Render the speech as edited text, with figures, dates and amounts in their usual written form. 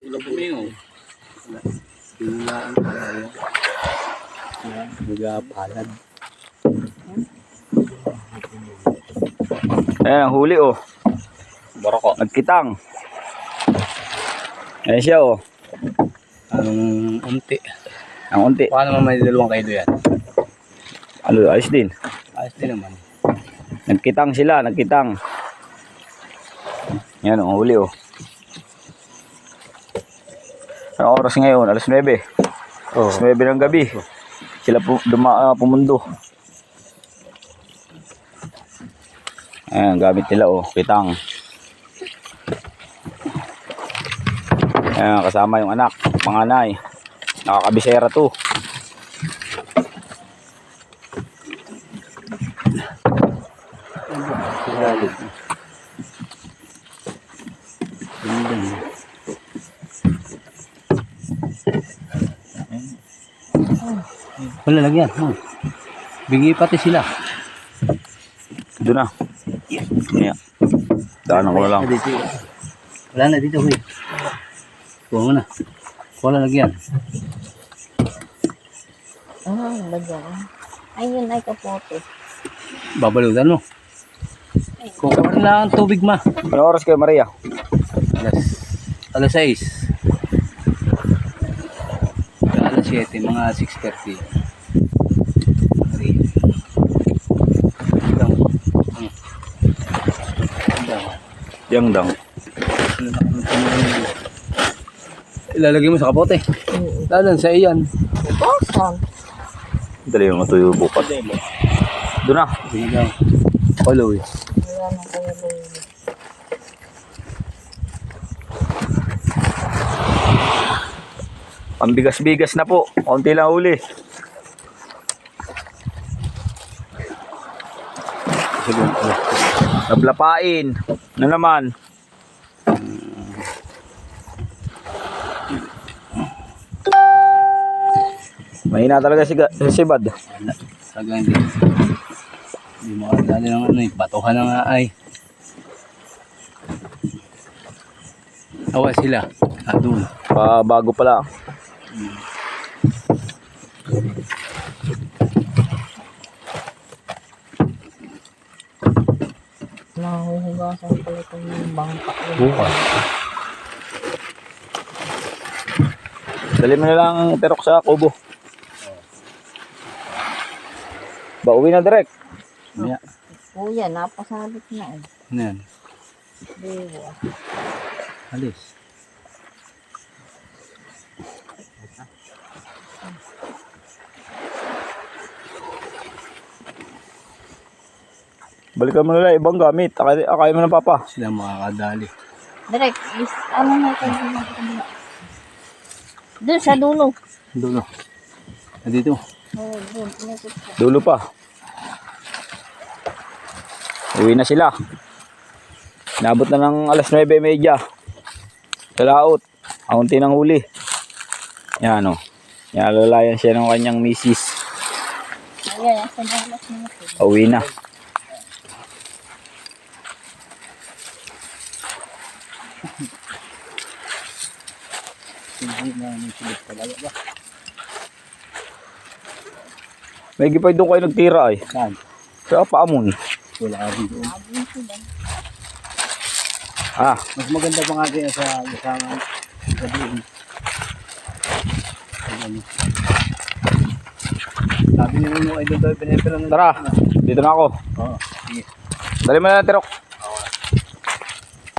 Wala bumingo. Pilaan pa tayo. Yan, nagapalad. Ayan ang huli oh. Barako. Nagkitang. Ayan siya oh. Ang unti. Ang unti. Paano naman may 2 kilo yan? Ano, ayos din. Ayos din naman. Nagkitang sila, nagkitang. Yan ang huli oh. Anong oras ngayon? Alas 9. Oh. Alas 9 ng gabi. Sila pumundo. Ayan, gamit nila oh, kitang. Ayan, kasama yung anak, panganay. Nakakabisera to. Wala lagyan. Bigay pati sila. Doon na. Yeah. Daanan ko na lang. Dito. Wala na dito, huy. Kuha mo na. Kuha na lagyan. Lagyan. Ayun ay kapote. Babalutan mo. Kuha na ang tubig, ma. Anong oras kayo, Maria? Alas 6. Alas 7, mga 6:30. Yang dang. Ilalagay mo sa kapote. Lalan sa iyan. Buksan. Dali yung matuyo bukas. Doon na. Sige daw. Follow eh. Wala na kayo lulu. Pambigas-bigas na po. Konti lang uli. Sige. Nablapain. Ano naman? Mahina talaga si Bad. Sagang hindi. Hindi mo kadali ng ano eh. Batuhan na nga ay. Awa sila. Doon. Bago pala. Nahuhugasan pala ito ng bangka. Bukas. Dali mo na lang ang terok sa kubo. Bauwi na direct. Yeah. Kuya, napasabit na eh. Ano yan? Dewa. Alis. Balikan mo na lang ibang gamit. Akay mo ng papa. Sila makakadali. Direct, ano na ito? Doon sa dulo. Dulo. Dito. Oh, doon. Inipit ko. Dulo pa. Uwi na sila. Nabot na ng alas 9:30. Kalaot. Kaunti ng huli. Yan o. Yan, alalayan siya ng kanyang misis. Ayan, sa dalas na ito. Uwi na. May gipay doon kayo nagtira ay. Saan? Sa paamon. Wala ka dito. Ah, Mas maganda pa nga kaya sa isang gabi. Sabi niyo nung ay doon tayo pinipira ng... tara. Dito na ako. Oo, sige. Dali mo na ng tirok.